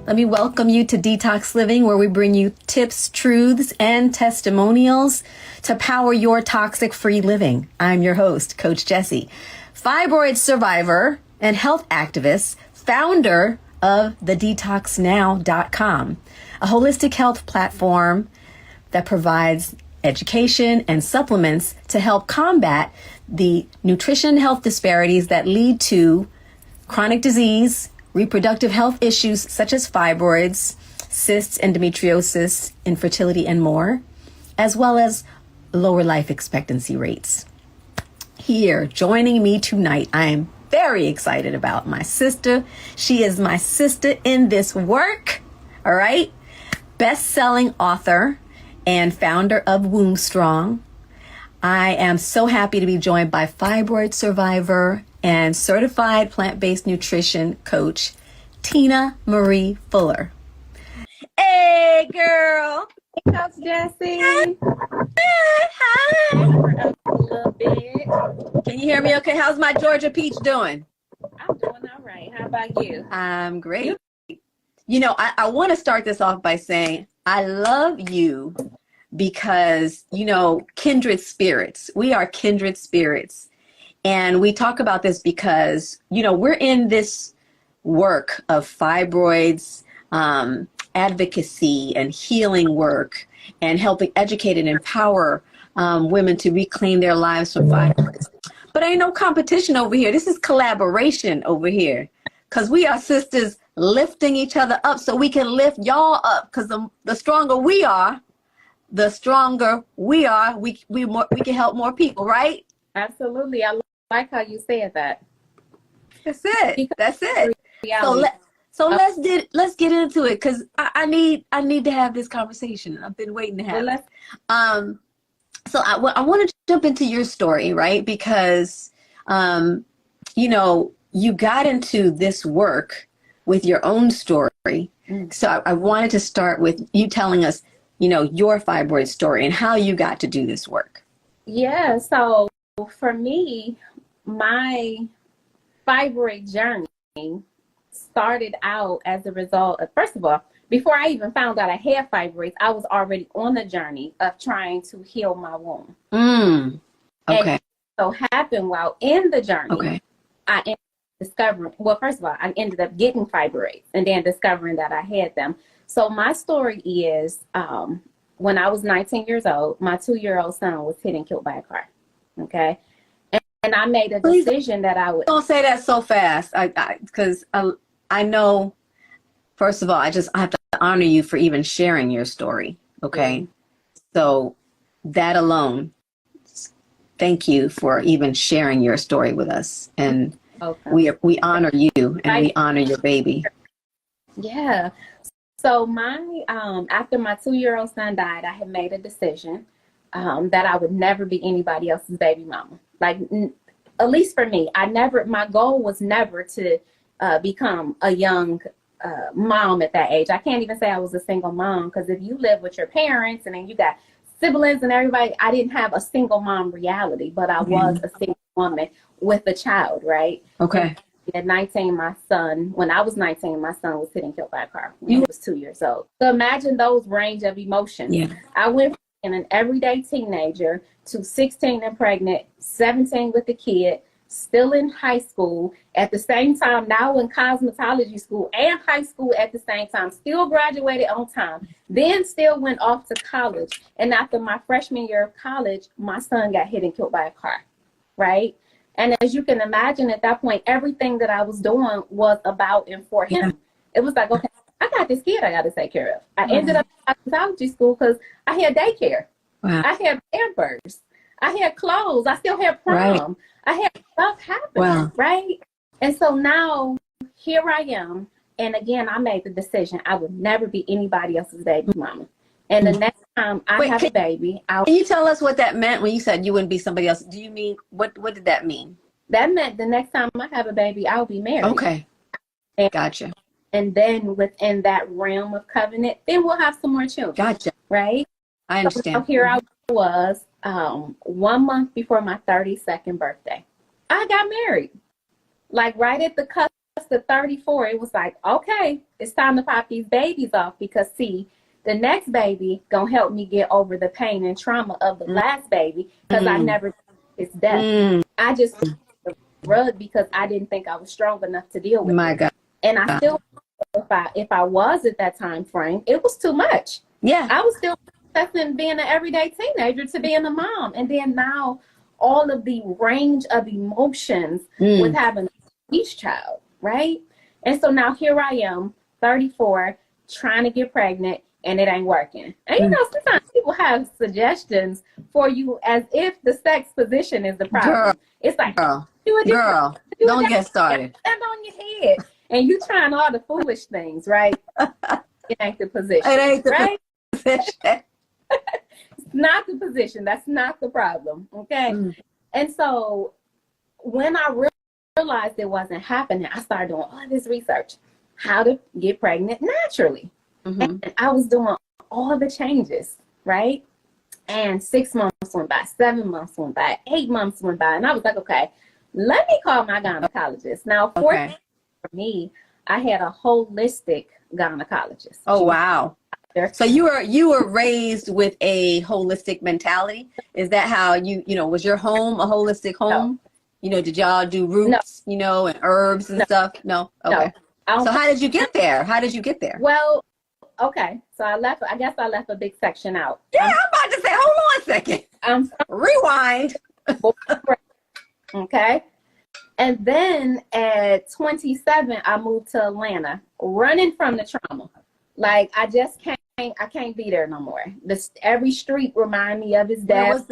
Let me welcome you to Detox Living, where we bring you tips, truths, and testimonials to power your toxic-free living. I'm your host, Coach Gessie, fibroid survivor and health activist, founder of the DETOXNow.com, a holistic health platform that provides education and supplements to help combat the nutrition health disparities that lead to chronic disease, reproductive health issues such as fibroids, cysts, endometriosis, infertility, and more, as well as lower life expectancy rates. Here, joining me tonight, I am very excited about my sister. She is my sister in this work, all right? Best-selling author and founder of Womb Strong. I am so happy to be joined by fibroid survivor and certified plant-based nutrition coach, Tina Marie Fuller. Hey, girl. Hey, Coach Gessie. Hi. We're up a little bit. Can you hear me okay? How's my Georgia peach doing? I'm doing all right. How about you? I'm great. You know, I want to start this off by saying I love you because, you know, kindred spirits. We are kindred spirits. And we talk about this because, you know, we're in this work of fibroids, advocacy and healing work, and helping educate and empower women to reclaim their lives from fibroids. But ain't no competition over here. This is collaboration over here, because we are sisters lifting each other up so we can lift y'all up, because the stronger we are, we can help more people, right? Absolutely. I like how you said that. That's it. That's it. Reality. Let's get into it, because I need to have this conversation. I've been waiting to have it. So I want to jump into your story, right? Because you know, you got into this work with your own story. So I wanted to start with you telling us, you know, your fibroid story and how you got to do this work. Yeah. So for me, my fibroid journey started out as a result of, first of all, before I even found out I had fibroids, I was already on the journey of trying to heal my womb. Okay. And so happened while in the journey, Okay. I ended up discovering, well, first of all, I ended up getting fibroids and then discovering that I had them. So my story is, when I was 19 years old, my 2-year-old son was hit and killed by a car. Okay. And I made a decision that I would. Don't say that so fast, because I know. First of all, I have to honor you for even sharing your story. Okay, so that alone, thank you for even sharing your story with us, and we honor you and we honor your baby. Yeah. So after my 2-year-old son died, I had made a decision that I would never be anybody else's baby mama. Like, at least for me, my goal was never to become a young mom at that age. I can't even say I was a single mom, because if you live with your parents and then you got siblings and everybody, I didn't have a single mom reality, but I was a single woman with a child, right? Okay. And at 19, when I was 19, my son was hit and killed by a car when he was 2 years old. So imagine those range of emotions. Yeah. I went from an everyday teenager to 16 and pregnant, 17 with a kid, still in high school, at the same time now in cosmetology school and high school at the same time, still graduated on time, then still went off to college. And after my freshman year of college, my son got hit and killed by a car, right? And as you can imagine, at that point, everything that I was doing was about and for him. Yeah. It was like, okay, I got this kid I got to take care of. I ended up in cosmetology school because I had daycare. Wow. I had Pampers. I had clothes. I still had prom. Right. I had stuff happening, right? And so now here I am. And again, I made the decision I would never be anybody else's baby mama. And the next time I have a baby, can you tell us what that meant when you said you wouldn't be somebody else? Do you mean, what did that mean? That meant the next time I have a baby, I'll be married. Okay. Gotcha. And then within that realm of covenant, then we'll have some more children. Gotcha. Right? I understand. So here I was 1 month before my 32nd birthday. I got married. Like right at the cusp to 34, it was like, okay, it's time to pop these babies off, because see, the next baby gonna help me get over the pain and trauma of the last baby, because I never his death. I just the rug because I didn't think I was strong enough to deal with My it. God. And I still, if I was at that time frame, it was too much. Yeah. I was still processing being an everyday teenager to being a mom, and then now all of the range of emotions with having each child, right? And so now here I am, 34, trying to get pregnant, and it ain't working. And you know, sometimes people have suggestions for you as if the sex position is the problem. Girl, it's like, girl, do don't get started. Stand on your head. And you trying all the foolish things, right? It ain't the position. It ain't the right? position. It's not the position. That's not the problem. Okay. And so when I realized it wasn't happening, I started doing all this research, how to get pregnant naturally. And I was doing all the changes, right? And 6 months went by, 7 months went by, 8 months went by. And I was like, okay, let me call my gynecologist. Now, for me, I had a holistic gynecologist. Oh, wow. So you were raised with a holistic mentality. Is that how was your home a holistic home? No. Did y'all do roots, and herbs and stuff? No. Okay. No. So how did you get there? Well, okay. So I guess I left a big section out. Yeah, I'm about to say, hold on a second. Rewind. Okay. And then at 27, I moved to Atlanta, running from the trauma. Like, I can't be there no more. Every street remind me of his death.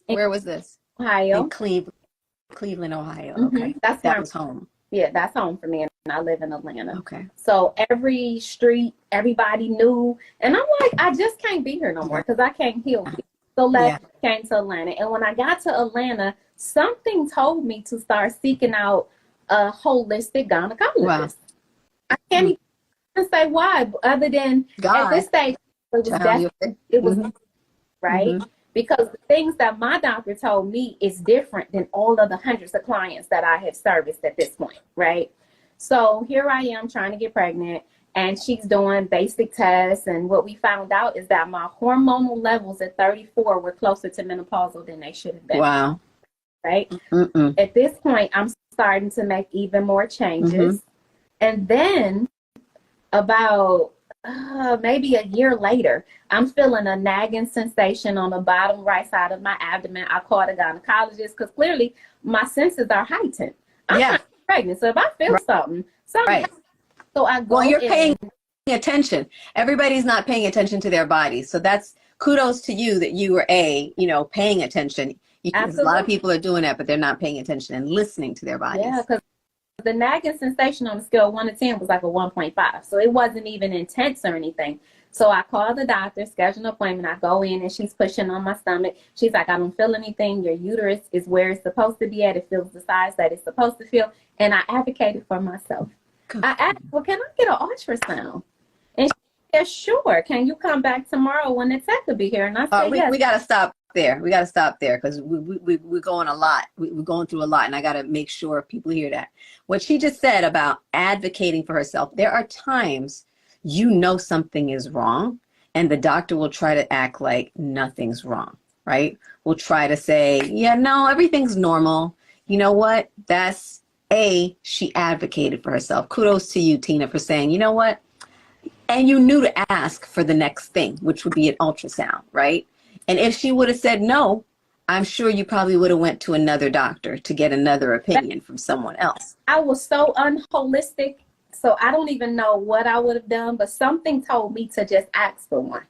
Where was this? Ohio. In Cleveland, Ohio. Okay. That was home. Yeah, that's home for me. And I live in Atlanta. Okay. So every street, everybody knew. And I'm like, I just can't be here no more because I can't heal. So came to Atlanta. And when I got to Atlanta, something told me to start seeking out a holistic gynecologist. Wow. I can't even say why, other than at this stage, it was right? Because the things that my doctor told me is different than all of the hundreds of clients that I have serviced at this point, right? So here I am trying to get pregnant, and she's doing basic tests. And what we found out is that my hormonal levels at 34 were closer to menopausal than they should have been. Wow. Right? At this point, I'm starting to make even more changes. And then about maybe a year later, I'm feeling a nagging sensation on the bottom right side of my abdomen. I called a gynecologist because clearly my senses are heightened. I'm pregnant, so if I feel something. So I go. Well, you're paying attention. Everybody's not paying attention to their bodies, so that's kudos to you that you were paying attention. Because a lot of people are doing that, but they're not paying attention and listening to their bodies. Yeah, because the nagging sensation on the scale of 1 to 10 was like a 1.5. So it wasn't even intense or anything. So I called the doctor, schedule an appointment. I go in and she's pushing on my stomach. She's like, I don't feel anything. Your uterus is where it's supposed to be at. It feels the size that it's supposed to feel. And I advocated for myself. I asked, well, can I get an ultrasound? And she said, sure. Can you come back tomorrow when the tech will be here? And I said, yes. We got to stop there. We got to stop there because we're going a lot. We're going through a lot, and I got to make sure people hear that. What she just said about advocating for herself, there are times something is wrong, and the doctor will try to act like nothing's wrong, right? We'll try to say, yeah, no, everything's normal. You know what? She advocated for herself. Kudos to you, Tina, for saying, you know what? And you knew to ask for the next thing, which would be an ultrasound, right? And if she would have said no, I'm sure you probably would have went to another doctor to get another opinion from someone else. I was so unholistic, so I don't even know what I would have done, but something told me to just ask for one.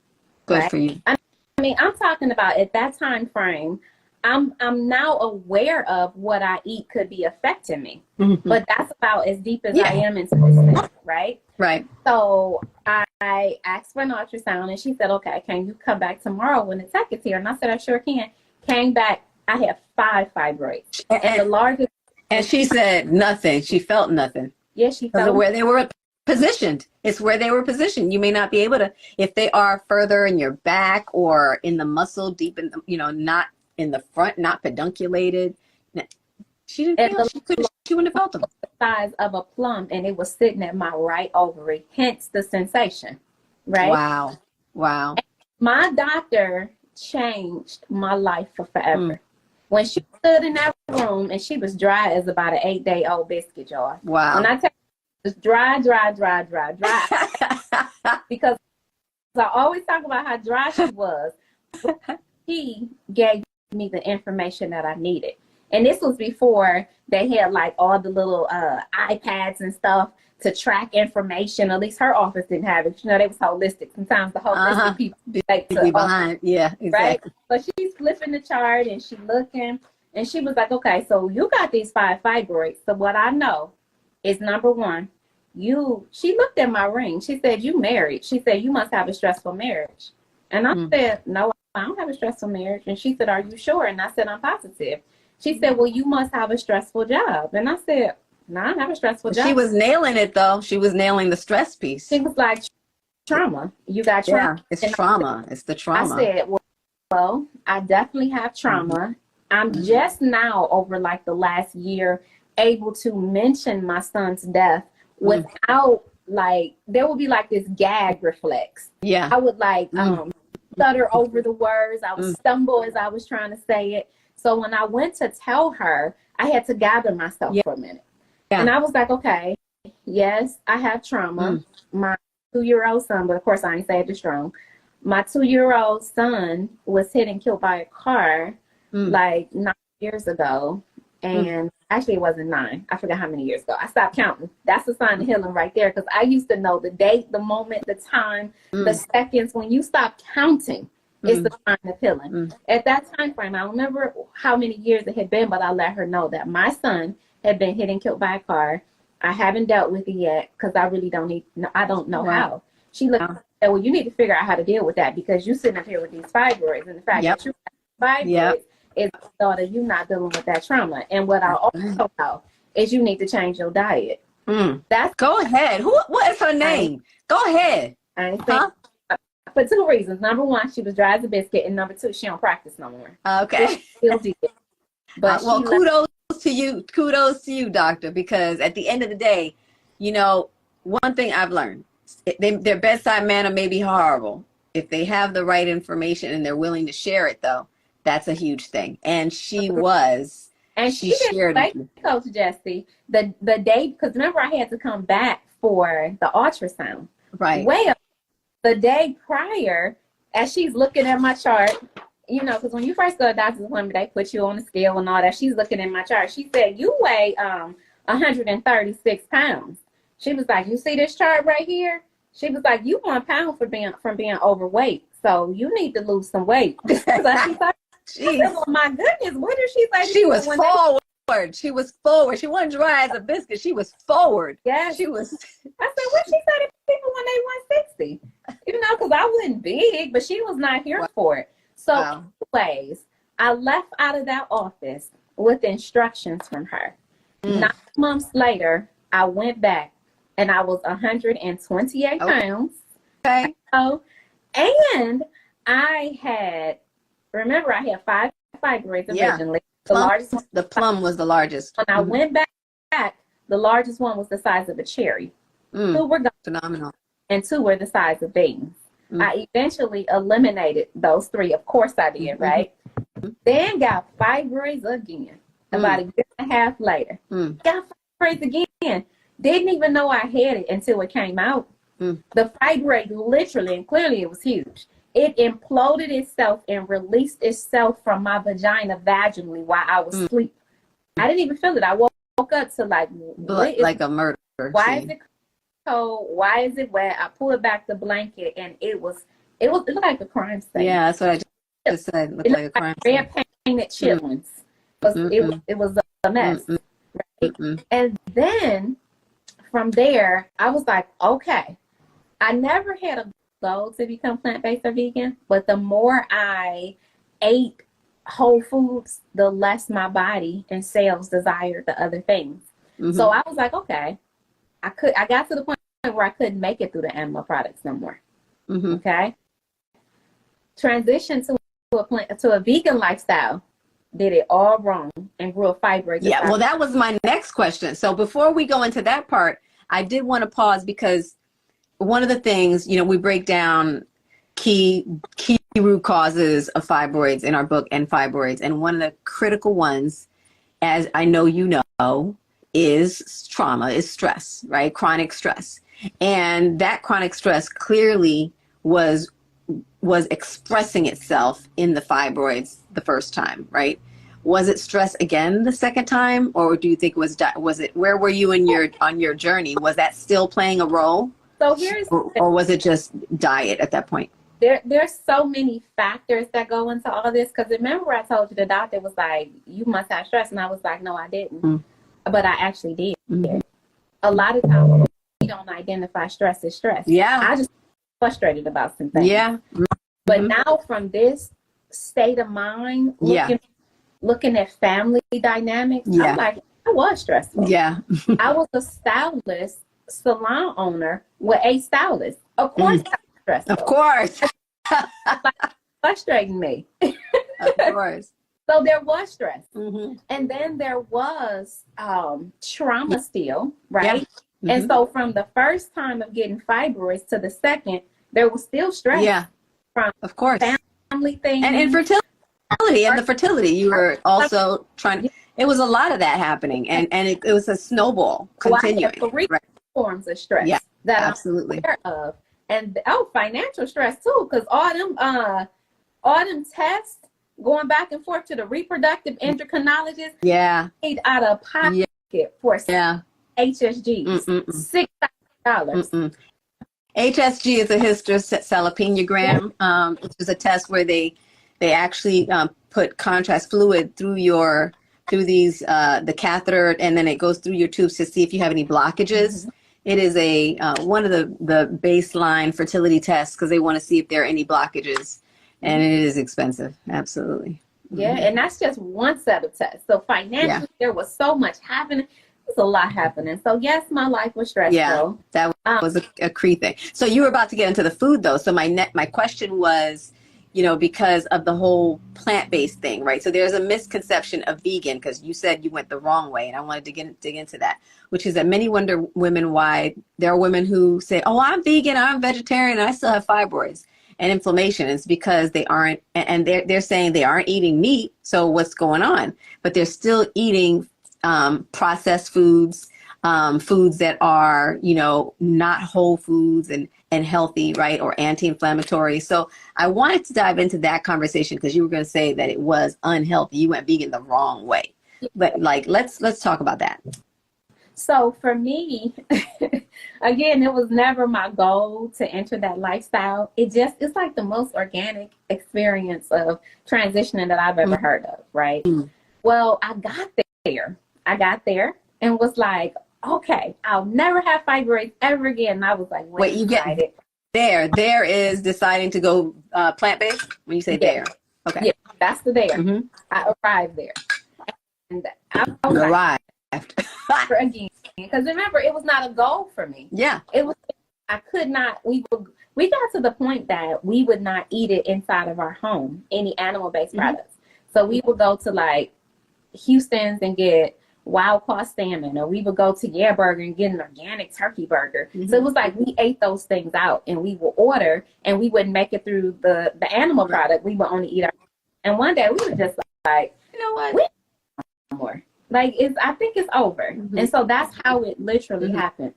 Good for you. I mean, I'm talking about at that time frame, I'm now aware of what I eat could be affecting me, but that's about as deep as I am into this, right? Right. So I asked for an ultrasound, and she said, okay, can you come back tomorrow when the tech is here? And I said, I sure can. Came back, I had 5 fibroids. And the largest. And she said nothing. She felt nothing. Yeah, she felt where they were positioned. It's where they were positioned. You may not be able to, if they are further in your back or in the muscle deep in, not in the front, not pedunculated. She didn't And feel, the she wouldn't have felt them. size of a plum, and it was sitting at my right ovary, hence the sensation, right? Wow. Wow. My doctor changed my life for Mm. forever. When she stood in that room, and she was dry as about an 8-day-old biscuit jar. Wow. When I tell you, it's dry, because I always talk about how dry she was. She gave me the information that I needed. And this was before they had like all the little iPads and stuff to track information. At least her office didn't have it. You know, they was holistic. Sometimes the holistic people like Be to behind. Yeah, exactly. right? So she's flipping the chart and she looking, and she was like, okay, so you got these 5 fibroids. So what I know is, number one, she looked at my ring. She said, you married. She said, you must have a stressful marriage. And I said, no, I don't have a stressful marriage. And she said, are you sure? And I said, I'm positive. She said, well, you must have a stressful job. And I said, no, I don't have a stressful job. She was nailing it, though. She was nailing the stress piece. She was like, trauma. You got trauma. Yeah, it's trauma. It's the trauma. I said, well, I definitely have trauma. I'm just now, over like the last year, able to mention my son's death without like, there will be like this gag reflex. Yeah. I would like stutter over the words. I would stumble as I was trying to say it. So when I went to tell her, I had to gather myself for a minute. Yeah. And I was like, okay, yes, I have trauma. My 2-year-old son, but of course I ain't saved it strong. My 2-year-old son was hit and killed by a car like 9 years ago. And actually it wasn't 9. I forgot how many years ago. I stopped counting. That's a sign of healing right there, because I used to know the date, the moment, the time, the seconds. When you stop counting, it's the sign of healing. At that time frame, I don't remember how many years it had been, but I let her know that my son had been hit and killed by a car. I haven't dealt with it yet because I really I don't know how. She looked and said, well, you need to figure out how to deal with that, because you're sitting up here with these fibroids, and the fact that you have fibroids is the thought of you not dealing with that trauma. And what I also know is you need to change your diet. Go ahead. What is her name? Go ahead. I ain't saying, for 2 reasons. Number one, she was dry as a biscuit, and number 2, she don't practice no more. Okay. She still did. But well, kudos to you, doctor, because at the end of the day, you know, one thing I've learned, their bedside manner may be horrible. If they have the right information and they're willing to share it, though, that's a huge thing. And she was. And she shared it. Coach Gessie, the day, because remember I had to come back for the ultrasound. Right. Well, the day prior, as she's looking at my chart, you know, because when you first go to doctor's appointment, they put you on the scale and all that. She's looking at my chart. She said, you weigh 136 pounds. She was like, you see this chart right here? She was like, you 1 pound from being overweight. So you need to lose some weight. So she's like, oh my goodness, what did she say? She was forward. She was forward. She wasn't dry as a biscuit. She was forward. Yeah, she was. I said, what she say to people when they 160? You know, because I wasn't big, but she was not here for it. So anyways, I left out of that office with instructions from her. 9 months later, I went back and I was 128 pounds. Okay. And I had, remember, I had 5 fibroids originally. The plum was the largest. When I went back, the largest one was the size of a cherry. 2 were gone, phenomenal, and 2 were the size of beans. I eventually eliminated those 3. Of course I did, right? Then got fibroids again. About a year and a half later. Got fibroids again. Didn't even know I had it until it came out. The fibroid literally, and clearly it was huge, it imploded itself and released itself from my vagina vaginally while I was asleep. I didn't even feel it. I woke up to like a murder. Why is it cold? Why is it wet? I pulled back the blanket and it looked like a crime scene. Yeah, that's what I just said. It looked like a crime scene. Red painted chitlins. It was a mess. Right? And then from there, I was like, okay, I never had a goal to become plant-based or vegan, but the more I ate whole foods, the less my body and cells desired the other things. So I was like, okay, I got to the point where I couldn't make it through the animal products no more. Okay. Transition to a vegan lifestyle. did it all wrong and grew a fibroid. Yeah, well, that was my next question. So before we go into that part, I did want to pause because one of the things, you know, we break down key root causes of fibroids in our book, and fibroids. And one of the critical ones, as I know you know, is trauma, is stress, right? Chronic stress. And that chronic stress clearly was expressing itself in the fibroids the first time, right? Was it stress again the second time, or do you think was it where were you on your journey? Was that still playing a role? So or was it just diet at that point? There's so many factors that go into all this. Because remember, I told you the doctor was like, "You must have stress," and I was like, "No, I didn't," but I actually did. A lot of times we don't identify stress as stress. Yeah, I just frustrated about some things. Yeah, but now from this state of mind, looking at family dynamics, I'm like, I was stressful. Yeah, I was a stylist, salon owner with a stylist. Of course, I was stressful. Of course, frustrating me. Of course. So there was stress, and then there was trauma still, right? Yeah. And so from the first time of getting fibroids to the second, there was still stress. Yeah, from of course, family things and infertility. And the fertility, you were also trying to, it was a lot of that happening, and it was a snowball continuing. Well, three forms of stress that absolutely. I'm aware of. And financial stress too, because all them tests going back and forth to the reproductive endocrinologist, paid out of pocket for HSGs, $6,000. HSG is a hysterosalpingogram, which is a test where they actually put contrast fluid through these the catheter, and then it goes through your tubes to see if you have any blockages. It is one of the baseline fertility tests because they want to see if there are any blockages, and it is expensive. Absolutely. Yeah, and that's just one set of tests. So financially, there was so much happening. There's a lot happening. So yes, my life was stressful. Yeah, that was a Cree thing. So you were about to get into the food though. So my question was, you know, because of the whole plant-based thing, right? So there's a misconception of vegan, because you said you went the wrong way, and I wanted to dig into that, which is that many wonder women why there are women who say, "Oh, I'm vegan, I'm vegetarian, and I still have fibroids and inflammation." It's because they aren't, and they're saying they aren't eating meat. So what's going on? But they're still eating processed foods, foods that are, you know, not whole foods and healthy, right? Or anti-inflammatory. So I wanted to dive into that conversation because you were going to say that it was unhealthy. You went vegan the wrong way. But like, let's talk about that. So for me, again, it was never my goal to enter that lifestyle. It's like the most organic experience of transitioning that I've ever heard of, right? Well, I got there and was like, okay, I'll never have fibroids ever again. And I was like, wait, you get it. There is deciding to go plant-based when you say there. Okay. Yeah, that's the there. I arrived there. And I was arrived. Again, because remember, it was not a goal for me. Yeah. It was, I could not, we got to the point that we would not eat it inside of our home, any animal-based products. So we would go to like Houston's and get wild caught salmon, or we would go to Yeah Burger and get an organic turkey burger. So it was like we ate those things out, and we would order, and we wouldn't make it through the animal product. We would only eat our. And one day we were just like, you know what? We don't more. Like I think it's over. And so that's how it literally happened.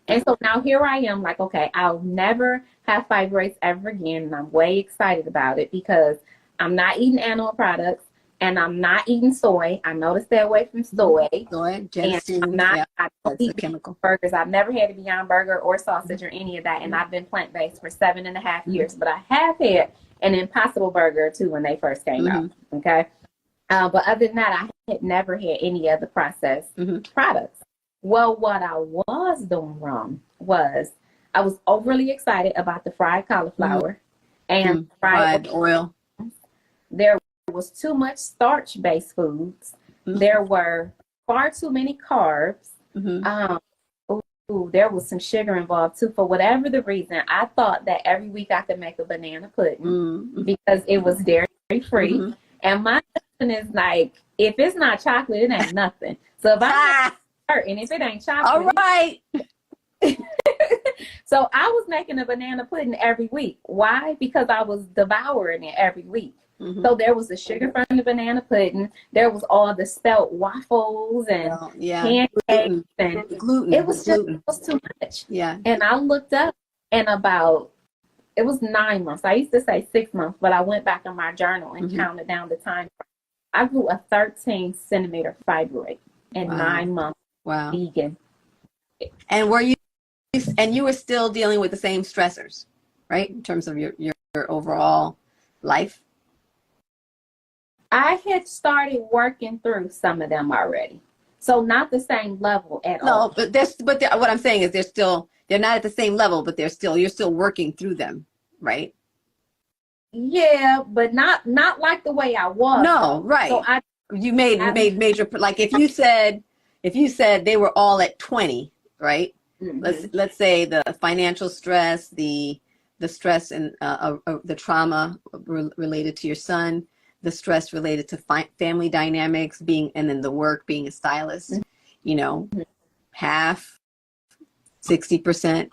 And so now here I am, like, okay, I'll never have fibroids ever again, and I'm way excited about it because I'm not eating animal products. And I'm not eating soy. I know to stay away from soy. Gelatin, and I don't eat chemical burgers. I've never had a Beyond Burger or sausage or any of that. And I've been plant-based for 7.5 years. But I have had an Impossible Burger or two when they first came out. Okay. But other than that, I had never had any other processed products. Well, what I was doing wrong was I was overly excited about the fried cauliflower and fried oil. There was too much starch-based foods. There were far too many carbs. There was some sugar involved too. For whatever the reason, I thought that every week I could make a banana pudding because it was dairy-free. And my And it's like, if it's not chocolate, it ain't nothing. So if I'm certain, if it ain't chocolate, all right. So I was making a banana pudding every week. Why? Because I was devouring it every week. Mm-hmm. So there was the sugar from the banana pudding. There was all the spelt waffles and pancakes and gluten. It was too much. Yeah. And I looked up, and it was 9 months. I used to say 6 months, but I went back in my journal and counted down the time. I grew a 13-centimeter fibroid in 9 months. Wow. Vegan. And you were still dealing with the same stressors, right? In terms of your overall life? I had started working through some of them already. So not the same level at all. No, but what I'm saying is they're not at the same level, but you're still working through them, right? Yeah, but not like the way I was. No, right. So you made major, like if you said they were all at 20, right? Mm-hmm. Let's say the financial stress, the stress and the trauma related to your son, the stress related to family dynamics, and then the work, being a stylist, half, 60%.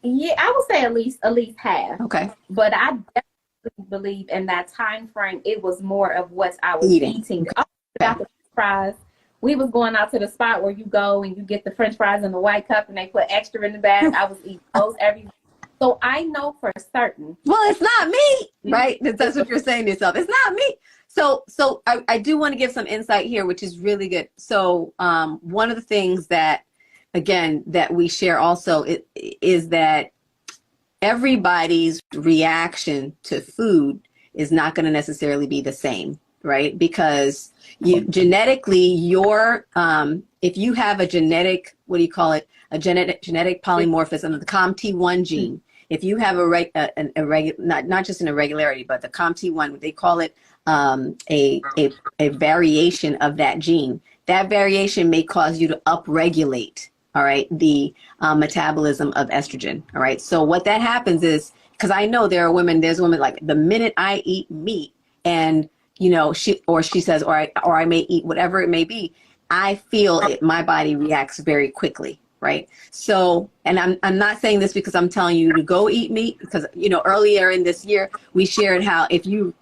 Yeah, I would say at least half. Okay. But I definitely believe in that time frame, it was more of what I was eating. Okay. About the fries. We was going out to the spot where you go and you get the French fries in the white cup and they put extra in the bag. I was eating those every week. So I know for certain. Well, it's not me, right? That's what you're saying to yourself. It's not me. So I do want to give some insight here, which is really good. So one of the things that, again, that we share also is that everybody's reaction to food is not going to necessarily be the same, right? Because genetically, if you have a genetic, what do you call it? A genetic polymorphism of the COMT1 gene. If you have not just an irregularity, but the COMT1, they call it a variation of that gene. That variation may cause you to upregulate, all right, the metabolism of estrogen, all right? So what that happens is, because I know there's women like, the minute I eat meat and, she says, or I may eat whatever it may be, I feel it, my body reacts very quickly, right? So, and I'm not saying this because I'm telling you to go eat meat, because, earlier in this year, we shared how if you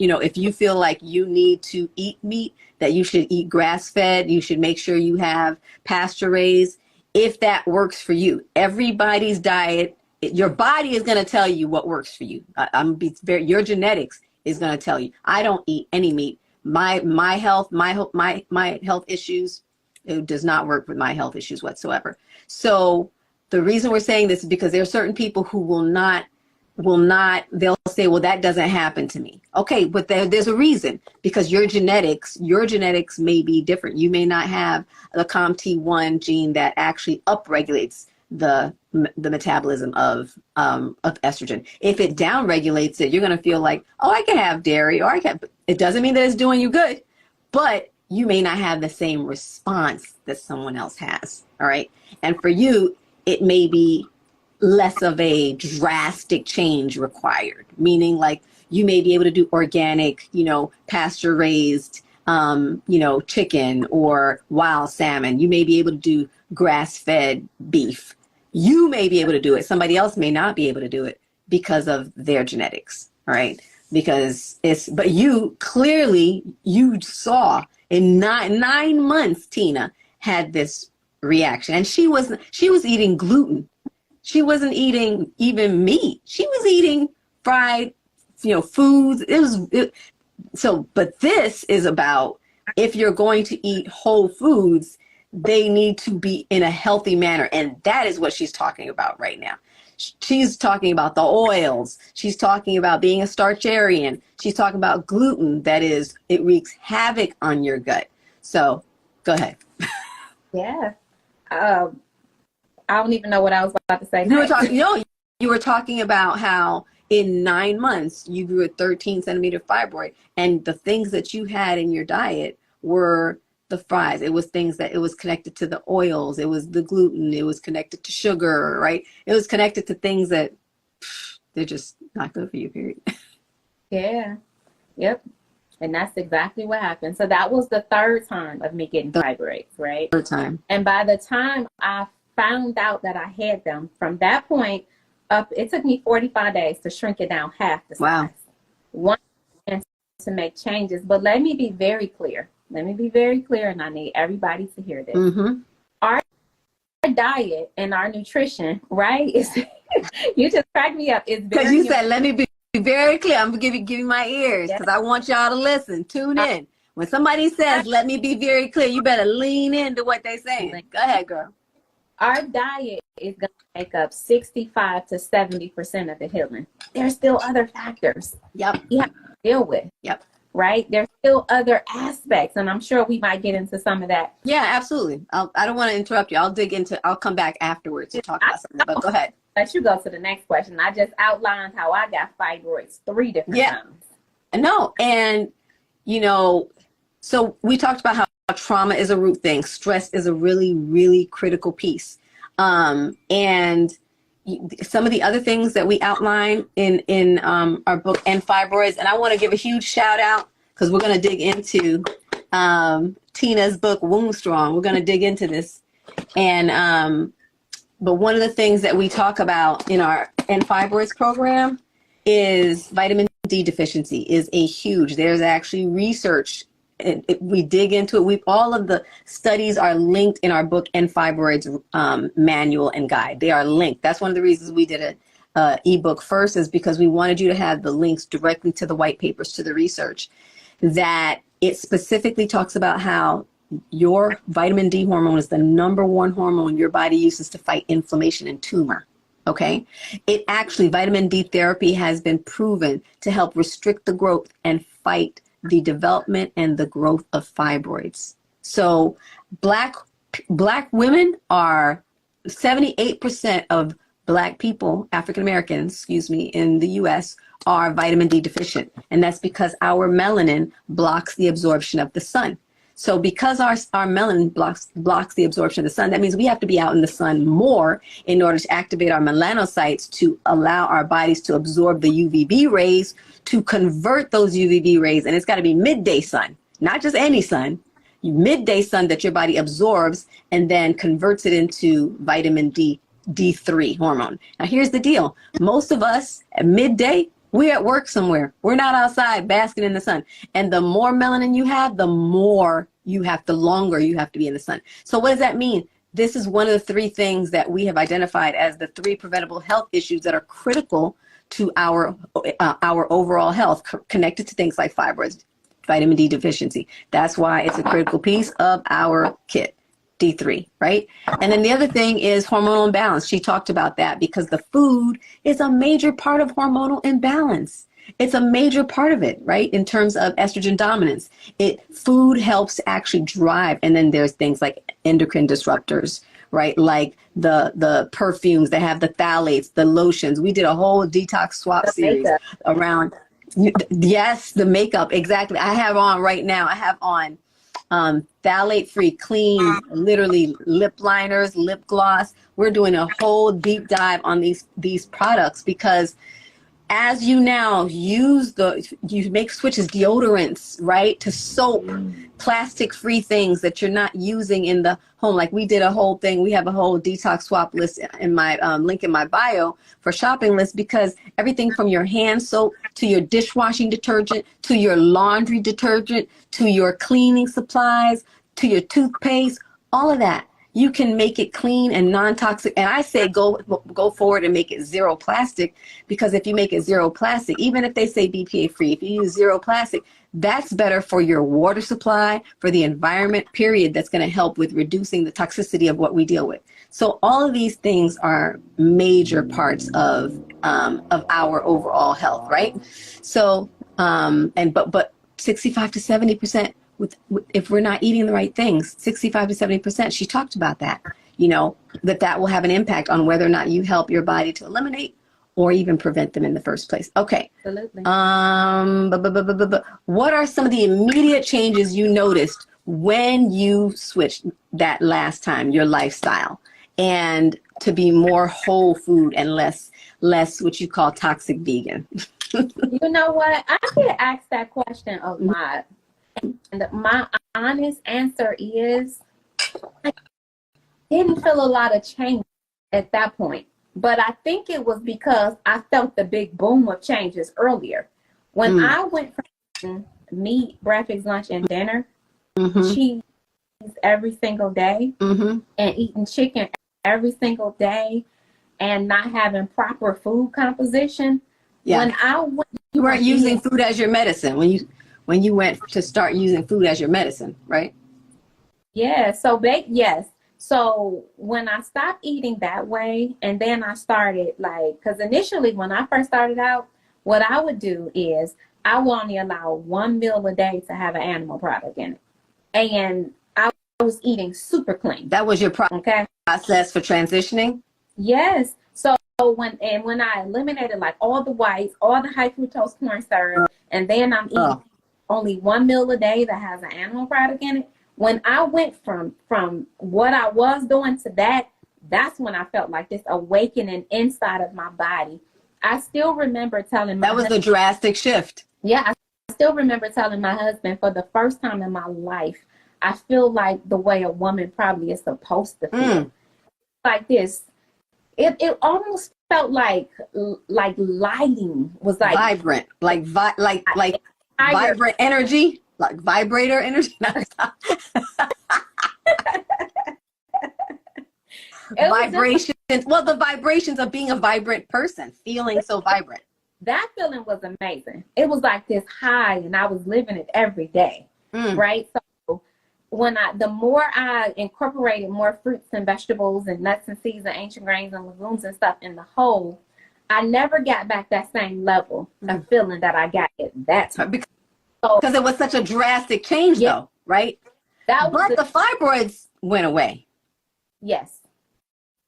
feel like you need to eat meat, that you should eat grass-fed, you should make sure you have pasture-raised, if that works for you. Everybody's diet, your body is going to tell you what works for you. Your genetics is going to tell you. I don't eat any meat. My health issues, it does not work with my health issues whatsoever. So the reason we're saying this is because there are certain people who will not, they'll say, well, that doesn't happen to me. Okay, but there's a reason, because your genetics may be different. You may not have the COMT1 gene that actually upregulates the metabolism of estrogen. If it downregulates it, you're going to feel like, oh, I can have dairy, or it doesn't mean that it's doing you good, but you may not have the same response that someone else has. All right. And for you, it may be less of a drastic change required, meaning like you may be able to do organic, pasture raised, chicken or wild salmon. You may be able to do grass fed beef. You may be able to do it. Somebody else may not be able to do it because of their genetics. All right. But you clearly, you saw in 9 months, Tina had this reaction, and she was eating gluten. She wasn't eating even meat. She was eating fried, foods. But this is about, if you're going to eat whole foods, they need to be in a healthy manner. And that is what she's talking about right now. She's talking about the oils. She's talking about being a starcharian. She's talking about gluten. That is, it wreaks havoc on your gut. So go ahead. Yeah. I don't even know what I was about to say. You were talking about how in 9 months you grew a 13-centimeter fibroid, and the things that you had in your diet were the fries. It was things that it was connected to the oils. It was the gluten. It was connected to sugar, right? It was connected to things that they're just not good for you, period. Yeah. Yep. And that's exactly what happened. So that was the third time of me getting fibroids, right? Third time. And by the time I found out that I had them, from that point up, it took me 45 days to shrink it down half the size. Wow. One, and to make changes. But let me be very clear. Let me be very clear, and I need everybody to hear this. Mm-hmm. Our diet and our nutrition, right? Is you just cracked me up. It's because you said, let me be very clear. I'm giving you my ears because I want y'all to listen. Tune in. When somebody says, let me be very clear, you better lean into what they're saying. Go ahead, girl. Our diet is going to make up 65 to 70% of the healing. There's still other factors. Yep. You have to deal with. Yep. Right? There's still other aspects, and I'm sure we might get into some of that. Yeah, absolutely. I don't want to interrupt you. I'll come back afterwards to talk about something, but go ahead. Let you go to the next question. I just outlined how I got fibroids 3 different times. No, and so we talked about how trauma is a root thing. Stress is a really, really critical piece. And some of the other things that we outline in our book, And Fibroids, and I want to give a huge shout out because we're going to dig into Tina's book, Wound Strong. We're going to dig into this. And but one of the things that we talk about in our And Fibroids program is vitamin D deficiency is a huge. There's actually research. We dig into it. All of the studies are linked in our book and Fibroids manual and guide. They are linked. That's one of the reasons we did a ebook first, is because we wanted you to have the links directly to the white papers, to the research, that it specifically talks about how your vitamin D hormone is the #1 hormone your body uses to fight inflammation and tumor. Okay. It actually, vitamin D therapy has been proven to help restrict the growth and fight the development and the growth of fibroids. So black women are 78% of black people, African Americans, excuse me, in the US are vitamin D deficient. And that's because our melanin blocks the absorption of the sun. So because our melanin blocks the absorption of the sun, that means we have to be out in the sun more in order to activate our melanocytes to allow our bodies to absorb the UVB rays, to convert those UVB rays. And it's got to be midday sun, not just any sun, midday sun that your body absorbs and then converts it into vitamin D3 hormone. Now, here's the deal. Most of us at midday, we're at work somewhere. We're not outside basking in the sun. And the more melanin you have, the longer you have to be in the sun. So what does that mean? This is one of the 3 things that we have identified as the 3 preventable health issues that are critical to our overall health, connected to things like fibroids, vitamin D deficiency. That's why it's a critical piece of our kit. D3, right? And then the other thing is hormonal imbalance. She talked about that because the food is a major part of hormonal imbalance. It's a major part of it, right? In terms of estrogen dominance, food helps actually drive. And then there's things like endocrine disruptors, right? Like the perfumes that have the phthalates, the lotions. We did a whole detox swap series around. Yes, the makeup. Exactly. I have on right now. I have on phthalate-free, clean, literally lip liners, lip gloss. We're doing a whole deep dive on these products because as you now you make switches, deodorants, right, to soap, plastic-free things that you're not using in the home. Like we did a whole thing. We have a whole detox swap list in my link in my bio for shopping list, because everything from your hand soap to your dishwashing detergent to your laundry detergent to your cleaning supplies to your toothpaste, all of that, you can make it clean and non-toxic. And I say go forward and make it zero plastic, because if you make it zero plastic, even if they say BPA free, if you use zero plastic, that's better for your water supply, for the environment, period. That's going to help with reducing the toxicity of what we deal with. So all of these things are major parts of our overall health, right? So, but 65 to 70%. If we're not eating the right things, 65 to 70%, she talked about that, that will have an impact on whether or not you help your body to eliminate or even prevent them in the first place. Okay. Absolutely. What are some of the immediate changes you noticed when you switched that last time, your lifestyle, and to be more whole food and less what you call toxic vegan? You know what? I get asked that question a lot. And my honest answer is I didn't feel a lot of change at that point. But I think it was because I felt the big boom of changes earlier. When I went from meat, breakfast, lunch, and dinner, cheese every single day, and eating chicken every single day, and not having proper food composition. Yeah. When I went, You weren't using food as your medicine when you went to start using food as your medicine, right? yeah. Yes. So when I stopped eating that way, and then I started because initially when I first started out, what I would do is I would only allow one meal a day to have an animal product in it, and I was eating super clean. That was your process for transitioning? Yes. So when I eliminated all the whites, all the high fructose corn syrup, and then I'm eating only one meal a day that has an animal product in it. When I went from what I was doing to that's when I felt like this awakening inside of my body. I still remember telling my husband, the drastic shift. Yeah, I still remember telling my husband for the first time in my life, I feel like the way a woman probably is supposed to feel. Like this. It almost felt like lighting was vibrant, vibrant energy, like vibrator energy. Vibrations. Well, the vibrations of being a vibrant person, feeling so vibrant. That feeling was amazing. It was like this high, and I was living it every day, right? So the more I incorporated more fruits and vegetables and nuts and seeds and ancient grains and legumes and stuff in the whole, I never got back that same level of feeling that I got at that time. Because it was such a drastic change, though, right? But the fibroids went away. Yes.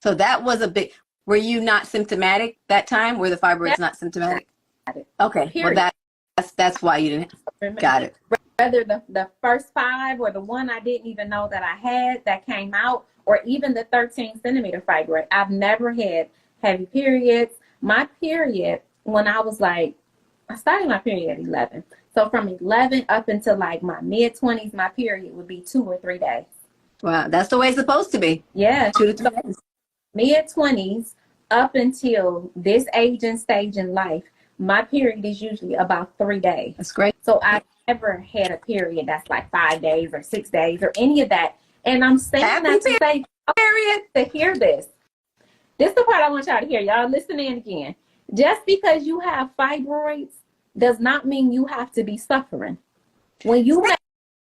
So that was a big. Were you not symptomatic that time? Were the fibroids not symptomatic? Okay. Period. Well, that's why you didn't. Got it. Whether the first 5 or the one I didn't even know that I had that came out, or even the 13-centimeter fibroid, I've never had heavy periods. My period, when I was I started my period at 11. So from 11 up until my mid-20s, my period would be 2 or 3 days. Wow, that's the way it's supposed to be. Yeah. 2 to 3 days. Mid-20s up until this age and stage in life, my period is usually about 3 days. That's great. So I never had a period that's 5 days or 6 days or any of that. And I'm saying that to say, period, to hear this. This is the part I want y'all to hear. Y'all listen in again. Just because you have fibroids does not mean you have to be suffering. When you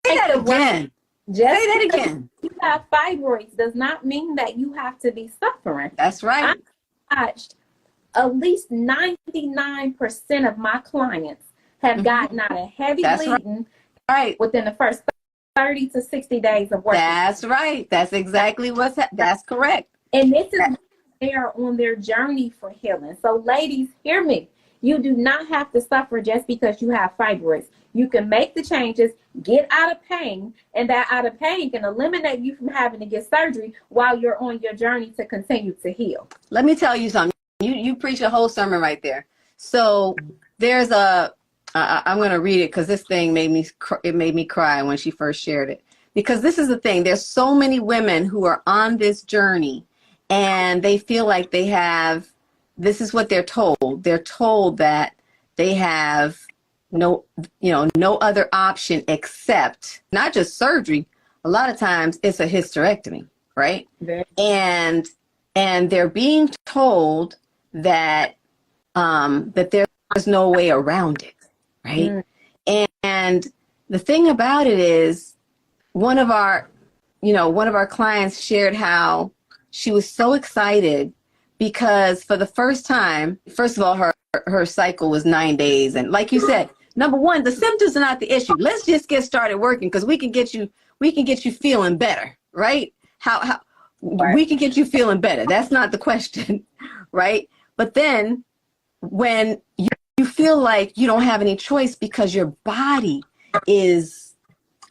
say that again. Say that again. You have fibroids does not mean that you have to be suffering. That's right. I watched at least 99% of my clients have gotten out of heavy bleeding within the first 30 to 60 days of work. That's right. That's exactly that's correct. And this is they are on their journey for healing. So ladies, hear me. You do not have to suffer just because you have fibroids. You can make the changes, get out of pain, and that out of pain can eliminate you from having to get surgery while you're on your journey to continue to heal. Let me tell you something. You preach a whole sermon right there. So there's I'm going to read it because this thing made me cry when she first shared it. Because this is the thing. There's so many women who are on this journey and they feel like this is what they're told. They're told that they have no other option except not just surgery. A lot of times it's a hysterectomy, right? And they're being told that there's no way around it, right? And the thing about it is, one of our clients shared how she was so excited because for the first time, first of all, her cycle was 9 days, and like you said, number one, the symptoms are not the issue. Let's just get started working because we can get you feeling better, right? How we can get you feeling better. That's not the question, right? But then when you feel like you don't have any choice because your body is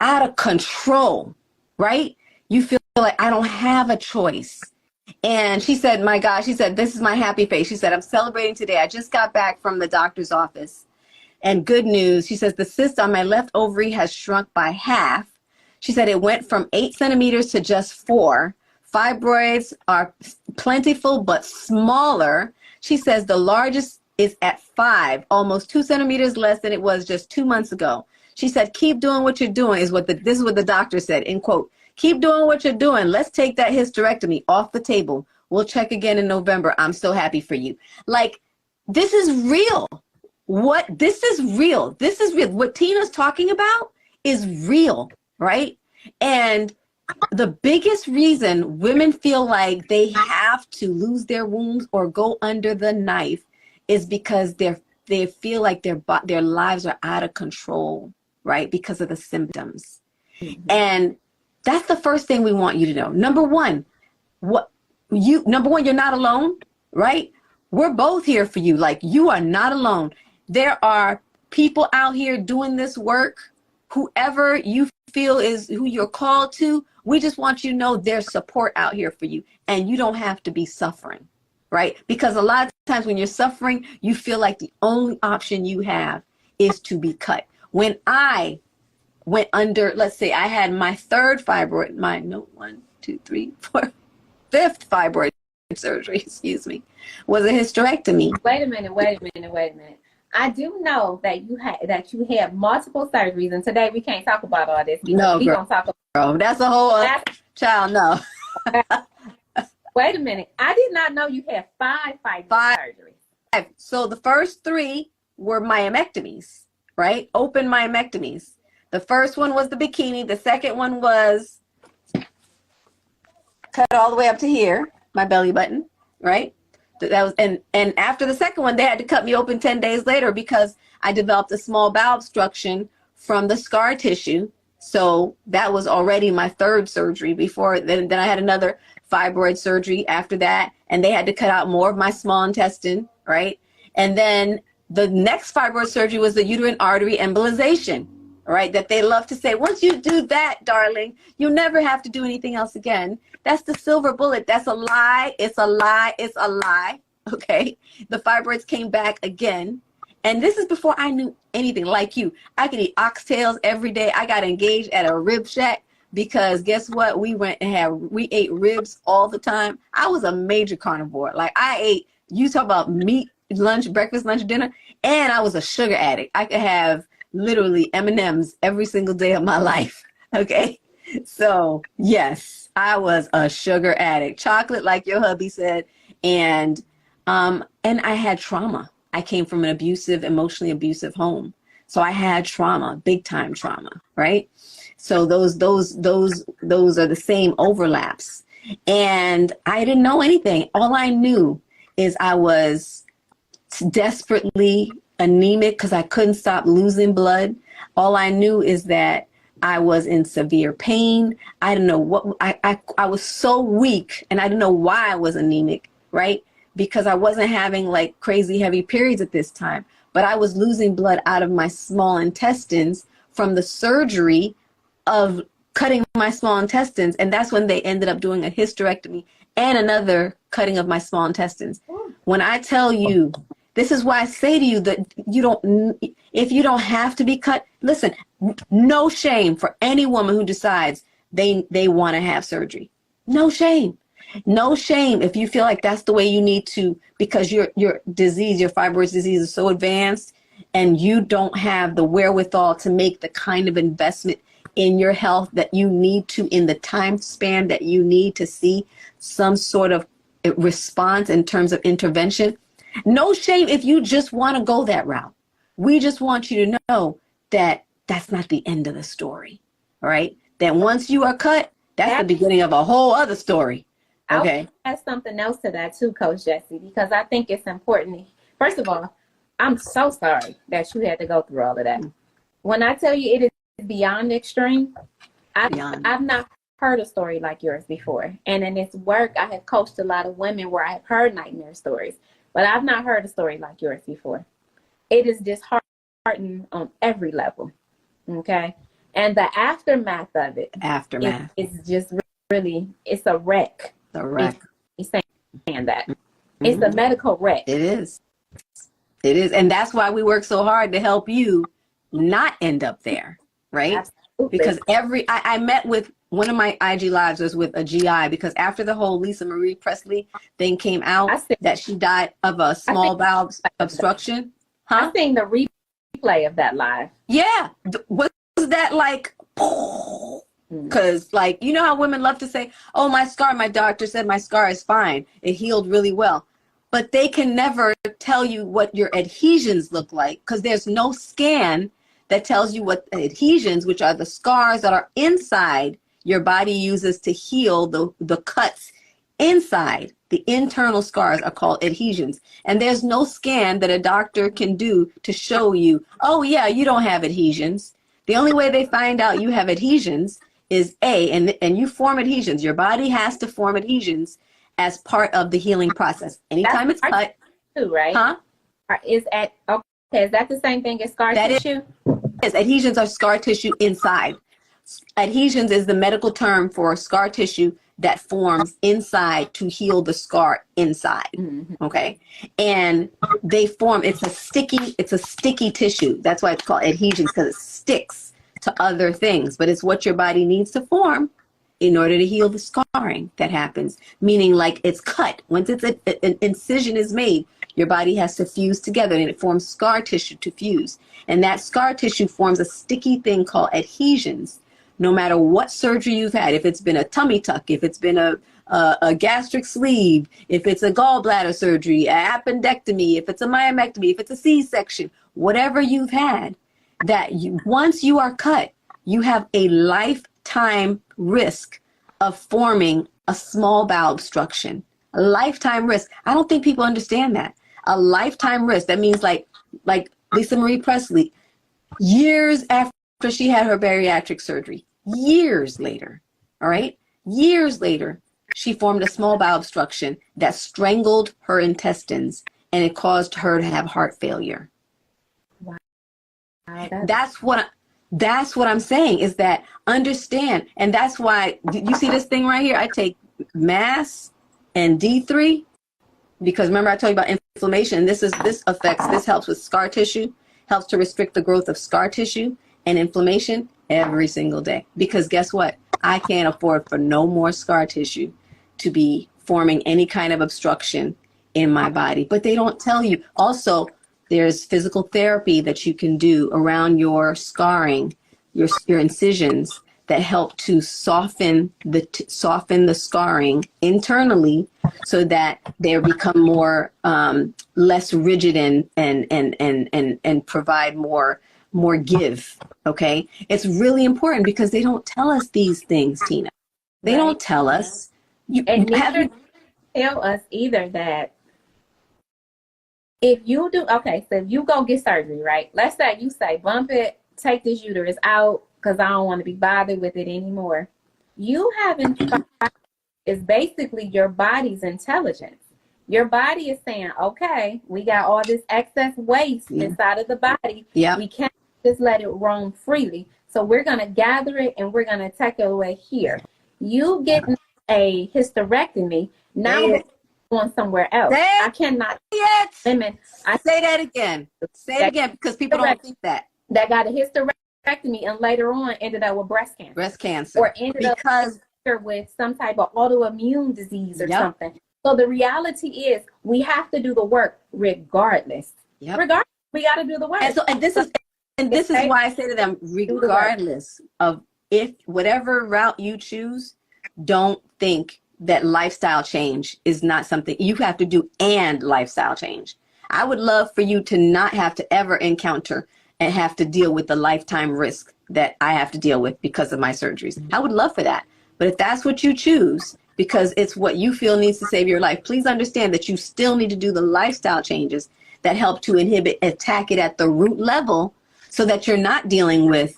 out of control, right? You feel like I don't have a choice. And she said, my God, she said, this is my happy face. She said, I'm celebrating today. I just got back from the doctor's office. And good news, she says, the cyst on my left ovary has shrunk by half. She said it went from 8 centimeters to just 4. Fibroids are plentiful but smaller. She says the largest is at 5, almost 2 centimeters less than it was just 2 months ago. She said, keep doing what you're doing, this is what the doctor said, in quote. Keep doing what you're doing. Let's take that hysterectomy off the table. We'll check again in November. I'm so happy for you. Like, this is real. This is real. This is real. What Tina's talking about is real, right? And the biggest reason women feel like they have to lose their wombs or go under the knife is because they feel like their lives are out of control, right? Because of the symptoms. Mm-hmm. And that's the first thing we want you to know. Number one, you're not alone, right? We're both here for you. Like, you are not alone. There are people out here doing this work. Whoever you feel is who you're called to, we just want you to know there's support out here for you, and you don't have to be suffering, right? Because a lot of times when you're suffering, you feel like the only option you have is to be cut. When I went under, let's say I had my third fibroid, fifth fibroid surgery, was a hysterectomy. Wait a minute. I do know that you had multiple surgeries, and today we can't talk about all this. No, we don't talk about. Girl, that's a whole child. No. Wait a minute. I did not know you had 5 surgeries. So the first 3 were myomectomies, right? Open myomectomies. The first one was the bikini. The second one was cut all the way up to here, my belly button, right? That was, and after the second one, they had to cut me open 10 days later because I developed a small bowel obstruction from the scar tissue. So that was already my third surgery. Before then I had another fibroid surgery after that, and they had to cut out more of my small intestine, right? And then the next fibroid surgery was the uterine artery embolization, right? That they love to say, once you do that, darling, you'll never have to do anything else again. That's the silver bullet. That's a lie. It's a lie. It's a lie. Okay. The fibroids came back again. And this is before I knew anything like you. I could eat oxtails every day. I got engaged at a rib shack because guess what? We ate ribs all the time. I was a major carnivore. Like, you talk about meat, lunch, breakfast, lunch, dinner, and I was a sugar addict. I could have literally M&Ms every single day of my life. Okay. So yes, I was a sugar addict, chocolate, like your hubby said. And I had trauma. I came from an emotionally abusive home. So I had trauma, big time trauma, right? So those are the same overlaps. And I didn't know anything. All I knew is I was desperately anemic because I couldn't stop losing blood. All I knew is that I was in severe pain. I didn't know what, I was so weak, and I didn't know why I was anemic, right? Because I wasn't having like crazy heavy periods at this time, but I was losing blood out of my small intestines from the surgery of cutting my small intestines. And that's when they ended up doing a hysterectomy and another cutting of my small intestines. When I tell you, this is why I say to you that if you don't have to be cut, listen, no shame for any woman who decides they want to have surgery. No shame. No shame if you feel like that's the way you need to, because your disease, your fibroid disease is so advanced and you don't have the wherewithal to make the kind of investment in your health that you need to in the time span that you need to see some sort of response in terms of intervention. No shame if you just want to go that route. We just want you to know that that's not the end of the story, all right? That once you are cut, that's the beginning of a whole other story. Okay. I'll add something else to that too, Coach Gessie, because I think it's important. First of all, I'm so sorry that you had to go through all of that. When I tell you it is beyond extreme, I've not heard a story like yours before. And in this work, I have coached a lot of women where I have heard nightmare stories, but I've not heard a story like yours before. It is disheartening on every level. Okay. And the aftermath of it is just really, it's a wreck. The wreck. It's that. It's a medical wreck. It is. It is. And that's why we work so hard to help you not end up there, right? Absolutely. Because I met with one of my IG lives was with a GI, because after the whole Lisa Marie Presley thing came out that she died of a small bowel obstruction. I've seen the replay of that live. Yeah. Was that like, because like, you know how women love to say, oh, my doctor said my scar is fine. It healed really well. But they can never tell you what your adhesions look like, because there's no scan that tells you what adhesions, which are the scars that are inside your body uses to heal the cuts inside. The internal scars are called adhesions. And there's no scan that a doctor can do to show you, oh yeah, you don't have adhesions. The only way they find out you have adhesions is and you form adhesions. Your body has to form adhesions as part of the healing process. Anytime it's cut. Too, right? Huh? Is that the same thing as scar tissue? Yes, adhesions are scar tissue inside. Adhesions is the medical term for scar tissue that forms inside to heal the scar inside. Okay. And they form, it's a sticky tissue. That's why it's called adhesions, because it sticks to other things, but it's what your body needs to form in order to heal the scarring that happens. Meaning, like, it's cut. Once an incision is made, your body has to fuse together, and it forms scar tissue to fuse. And that scar tissue forms a sticky thing called adhesions. No matter what surgery you've had, if it's been a tummy tuck, if it's been a gastric sleeve, if it's a gallbladder surgery, an appendectomy, if it's a myomectomy, if it's a C-section, whatever you've had, once you are cut, you have a lifetime risk of forming a small bowel obstruction. A lifetime risk. I don't think people understand that. A lifetime risk. That means like Lisa Marie Presley, years after she had her bariatric surgery, years later, all right? Years later, she formed a small bowel obstruction that strangled her intestines, and it caused her to have heart failure. Wow. That's what I'm saying, is that understand. And that's why, you see this thing right here? I take MAS and D3, because remember I told you about inflammation. This helps with scar tissue, helps to restrict the growth of scar tissue and inflammation every single day. Because guess what? I can't afford for no more scar tissue to be forming any kind of obstruction in my body. But they don't tell you. Also, there's physical therapy that you can do around your scarring, your incisions, that help to soften the scarring internally, so that they become more less rigid and provide more give. Okay, it's really important, because they don't tell us these things, Tina. They don't tell us. Neither tell us either that if you do, so if you go get surgery, right? Let's say you say, bump it, take this uterus out, because I don't want to be bothered with it anymore. You haven't, is basically your body's intelligence. Your body is saying, okay, we got all this excess waste inside of the body. Yeah. We can't just let it roam freely. So we're going to gather it and we're going to take it away here. You get a hysterectomy, now we're going somewhere else. I cannot limit. I say that again. Say it again, because people don't think that. That got a hysterectomy and later on ended up with breast cancer. Breast cancer. Or ended up with some type of autoimmune disease or something. So the reality is we have to do the work regardless. Regardless, we got to do the work. And this is why I say to them, regardless of whatever route you choose, don't think that lifestyle change is not something you have to do, and lifestyle change. I would love for you to not have to ever encounter and have to deal with the lifetime risk that I have to deal with because of my surgeries. I would love for that. But if that's what you choose, because it's what you feel needs to save your life, please understand that you still need to do the lifestyle changes that help to attack it at the root level, so that you're not dealing with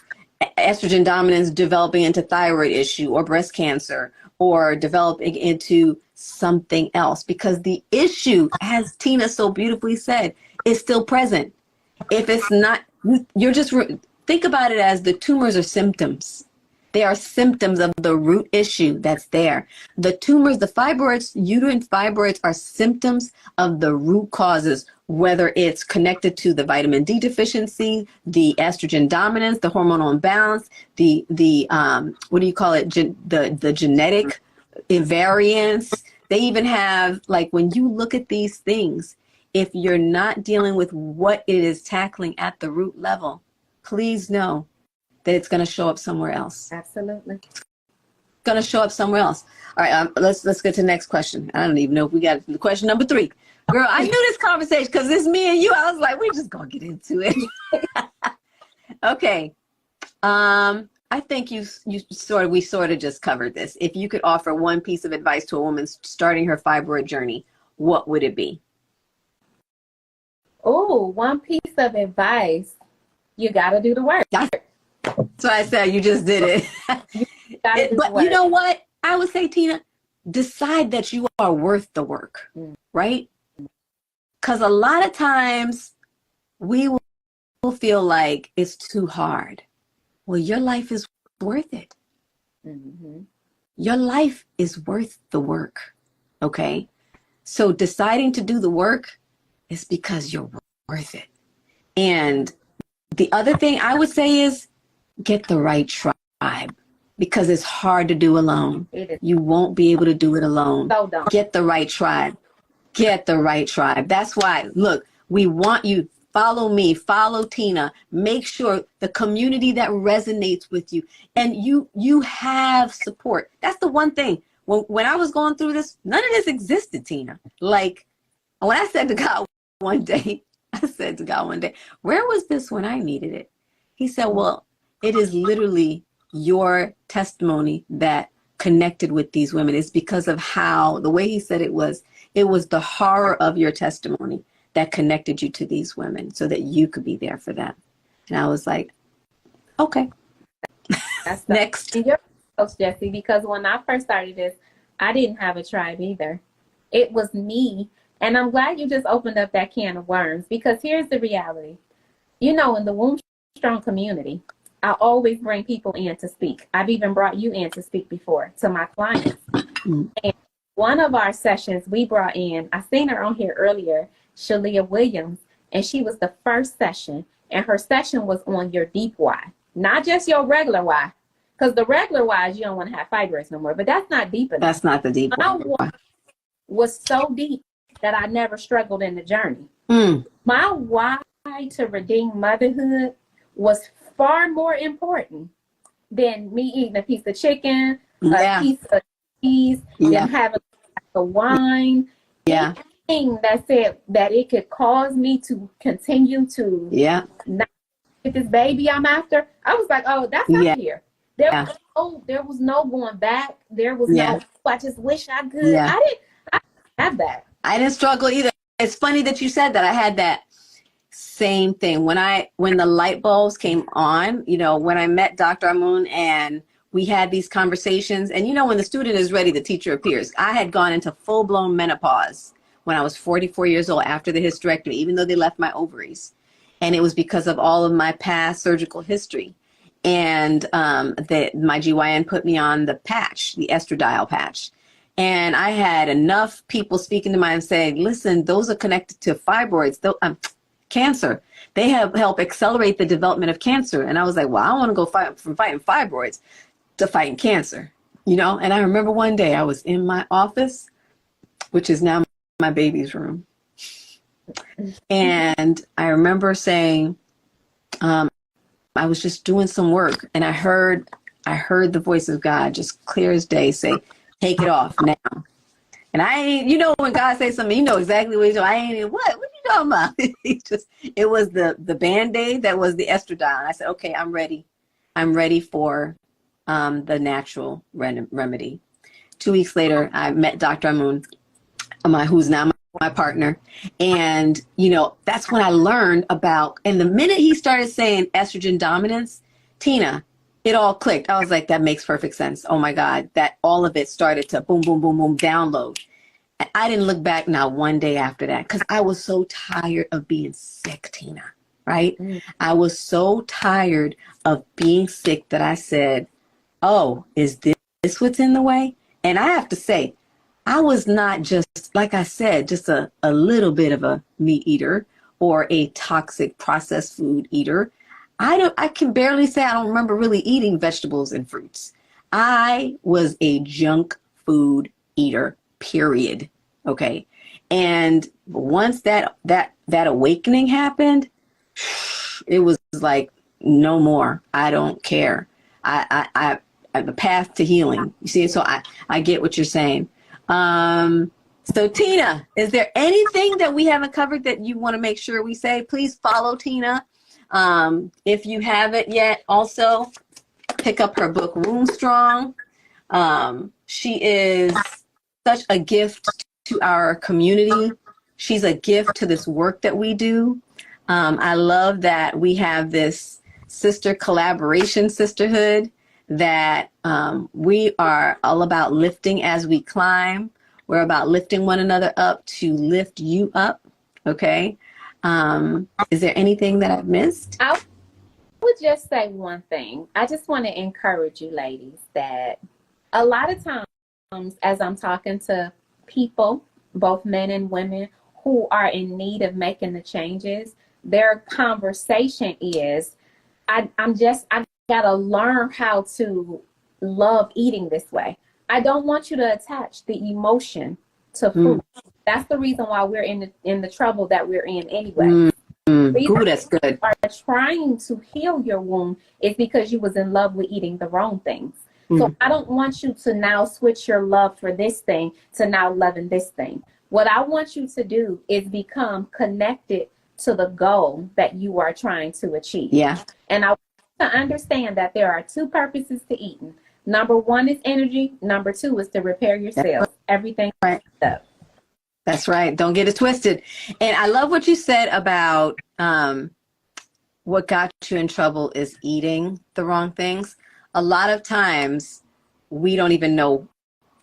estrogen dominance developing into thyroid issue or breast cancer, or developing into something else. Because the issue, as Tina so beautifully said, is still present. If it's not, you're just, think about it as the tumors are symptoms. They are symptoms of the root issue that's there. The tumors, the fibroids, uterine fibroids are symptoms of the root causes, whether it's connected to the vitamin D deficiency, the estrogen dominance, the hormonal imbalance, the what do you call it? The genetic invariance. They even have, like, when you look at these things, if you're not dealing with what it is tackling at the root level, please know that it's going to show up somewhere else. Absolutely. It's going to show up somewhere else. All right, let's get to the next question. I don't even know if we got question number 3. Girl, I knew this conversation because it's me and you. I was like, we're just going to get into it. Okay. I think we sort of just covered this. If you could offer one piece of advice to a woman starting her fibroid journey, what would it be? Oh, one piece of advice. You got to do the work. So I said, you just did it. But you know what? I would say, Tina, decide that you are worth the work, right? Because a lot of times we will feel like it's too hard. Well, your life is worth it. Mm-hmm. Your life is worth the work, okay? So deciding to do the work is because you're worth it. And the other thing I would say is get the right tribe, because it's hard to do alone. You won't be able to do it alone. Get the right tribe. Get the right tribe. That's why, look, we want you. Follow me, follow Tina. Make sure the community that resonates with you, and you have support. That's the one thing. When I was going through this, none of this existed, Tina. Like, when I said to God one day, where was this when I needed it? He said, well, it is literally your testimony that connected with these women. It's because of how, the way he said it was the horror of your testimony that connected you to these women so that you could be there for them. And I was like, okay. That's next. You're Coach Gessie, because when I first started this, I didn't have a tribe either. It was me. And I'm glad you just opened up that can of worms, because here's the reality. You know, in the Womb Strong community, I always bring people in to speak. I've even brought you in to speak before to my clients. And one of our sessions we brought in, I seen her on here earlier, Shalia Williams, and she was the first session, and her session was on your deep why, not just your regular why, because the regular why is you don't want to have fibroids no more, but that's not deep enough. That's not the deep My why. Was so deep that I never struggled in the journey. My why to redeem motherhood was far more important than me eating a piece of chicken, a piece of cheese, than having a wine. Yeah. That said that it could cause me to continue to not get this baby I'm after. I was like, oh, that's not here. There was no going back. There was no, I just wish I could. I didn't have that. I didn't struggle either. It's funny that you said that. I had that same thing when the light bulbs came on, you know, when I met Dr. Amun and we had these conversations, and you know, when the student is ready, the teacher appears. I had gone into full-blown menopause when I was 44 years old after the hysterectomy, even though they left my ovaries. And it was because of all of my past surgical history. And my GYN put me on the patch, the estradiol patch. And I had enough people speaking to me and saying, listen, those are connected to fibroids, cancer. They help accelerate the development of cancer. And I was like, well, I don't want to go from fighting fibroids to fighting cancer, you know? And I remember one day I was in my office, which is now my baby's room. And I remember saying, I was just doing some work, and I heard the voice of God just clear as day say, take it off now. And I ain't, you know, when God says something, you know exactly what he's doing. I ain't, what you talking about? It was the Band-Aid that was the estradiol. And I said, okay, I'm ready. I'm ready for the natural remedy. 2 weeks later, I met Dr. Amun, who's now my partner. And, you know, that's when I learned about, and the minute he started saying estrogen dominance, Tina, it all clicked. I was like, that makes perfect sense. Oh my God, that all of it started to boom, boom, boom, boom, download. And I didn't look back not one day after that, because I was so tired of being sick, Tina, right? I was so tired of being sick that I said, oh, is this what's in the way? And I have to say, I was not just, like I said, just a little bit of a meat eater or a toxic processed food eater. I can barely say I don't remember really eating vegetables and fruits. I was a junk food eater, period. Okay. And once that awakening happened, it was like, no more. I don't care. I the path to healing. You see, so I get what you're saying. So Tina, is there anything that we haven't covered that you want to make sure we say? Please follow Tina. If you haven't yet, also pick up her book, Womb Strong. She is such a gift to our community. She's a gift to this work that we do. I love that we have this sister collaboration sisterhood that we are all about lifting as we climb. We're about lifting one another up to lift you up. Okay. Is there anything that I've missed? I would just say one thing. I just want to encourage you ladies that a lot of times as I'm talking to people, both men and women, who are in need of making the changes, their conversation is, I gotta learn how to love eating this way. I don't want you to attach the emotion to food. That's the reason why we're in the trouble that we're in anyway. Ooh, that's good. Are trying to heal your womb is because you was in love with eating the wrong things. So I don't want you to now switch your love for this thing to now loving this thing. What I want you to do is become connected to the goal that you are trying to achieve. Yeah. And I want you to understand that there are two purposes to eating. Number one is energy. Number two is to repair your cells. Everything right. Up. That's right. Don't get it twisted. And I love what you said about what got you in trouble is eating the wrong things. A lot of times we don't even know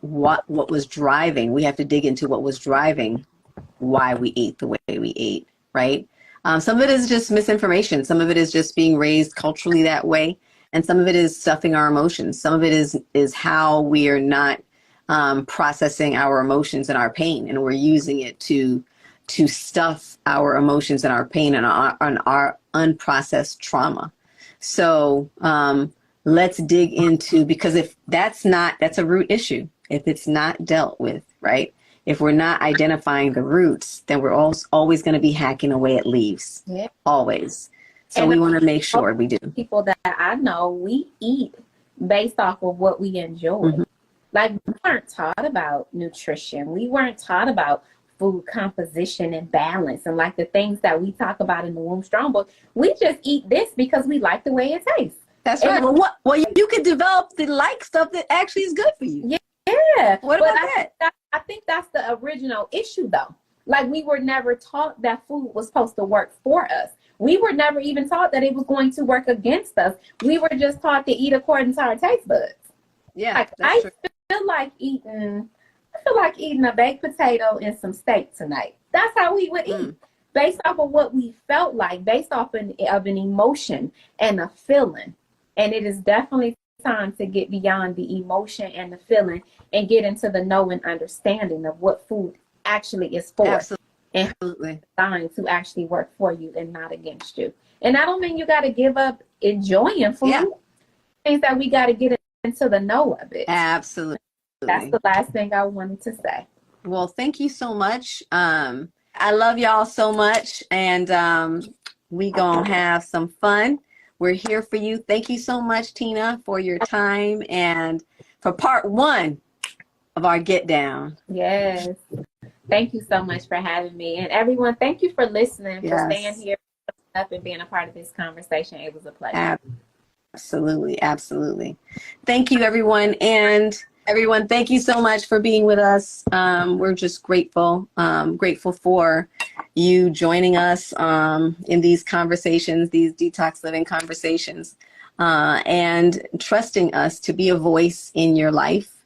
what was driving. We have to dig into what was driving why we ate the way we ate, right? Some of it is just misinformation. Some of it is just being raised culturally that way. And some of it is stuffing our emotions. Some of it is how we are not processing our emotions and our pain, and we're using it to stuff our emotions and our pain and our unprocessed trauma. So let's dig into, because if that's a root issue. If it's not dealt with, right? If we're not identifying the roots, then we're always going to be hacking away at leaves. Yeah. Always. So we want to make sure we do. People that I know, we eat based off of what we enjoy. Like, we weren't taught about nutrition. We weren't taught about food composition and balance and like the things that we talk about in the Womb Strong book. We just eat this because we like the way it tastes. That's right. Well, you could develop the stuff that actually is good for you. Yeah. What about that? I think that's the original issue, though. Like, we were never taught that food was supposed to work for us. We were never even taught that it was going to work against us. We were just taught to eat according to our taste buds. Yeah, like, I feel like eating a baked potato and some steak tonight. That's how we would eat, based off of what we felt like, based off of an emotion and a feeling. And it is definitely time to get beyond the emotion and the feeling and get into the know and understanding of what food actually is for. Absolutely. And designed to actually work for you and not against you. And I don't mean you got to give up enjoying food. Yeah. Things that we got to get into the know of it. Absolutely. That's the last thing I wanted to say. Well, thank you so much. I love y'all so much, and we gonna have some fun. We're here for you. Thank you so much, Tina, for your time and for part 1 of our Get Down. Yes. Thank you so much for having me. And everyone, thank you for listening, for staying here up and being a part of this conversation. It was a pleasure. Absolutely. Absolutely. Thank you, everyone. And everyone, thank you so much for being with us. We're just grateful for you joining us in these conversations, these detox living conversations, and trusting us to be a voice in your life.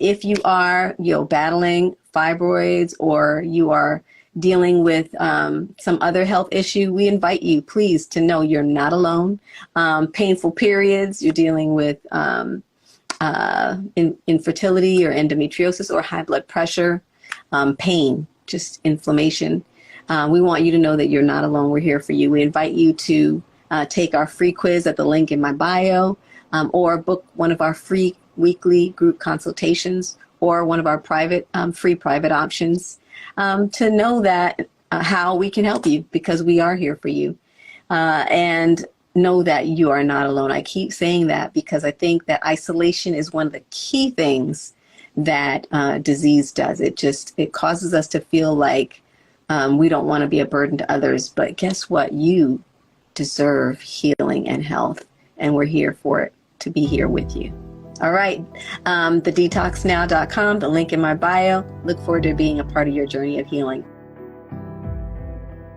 If you are, battling fibroids or you are dealing with some other health issue, we invite you, please, to know you're not alone. Painful periods, you're dealing with infertility or endometriosis or high blood pressure, pain, just inflammation. We want you to know that you're not alone. We're here for you. We invite you to take our free quiz at the link in my bio, or book one of our free weekly group consultations, or one of our free private options, to know that how we can help you, because we are here for you. And know that you are not alone. I keep saying that because I think that isolation is one of the key things that disease does. It causes us to feel like we don't want to be a burden to others. But guess what? You deserve healing and health, and we're here for it, to be here with you. All right. The detoxnow.com, the link in my bio. Look forward to being a part of your journey of healing.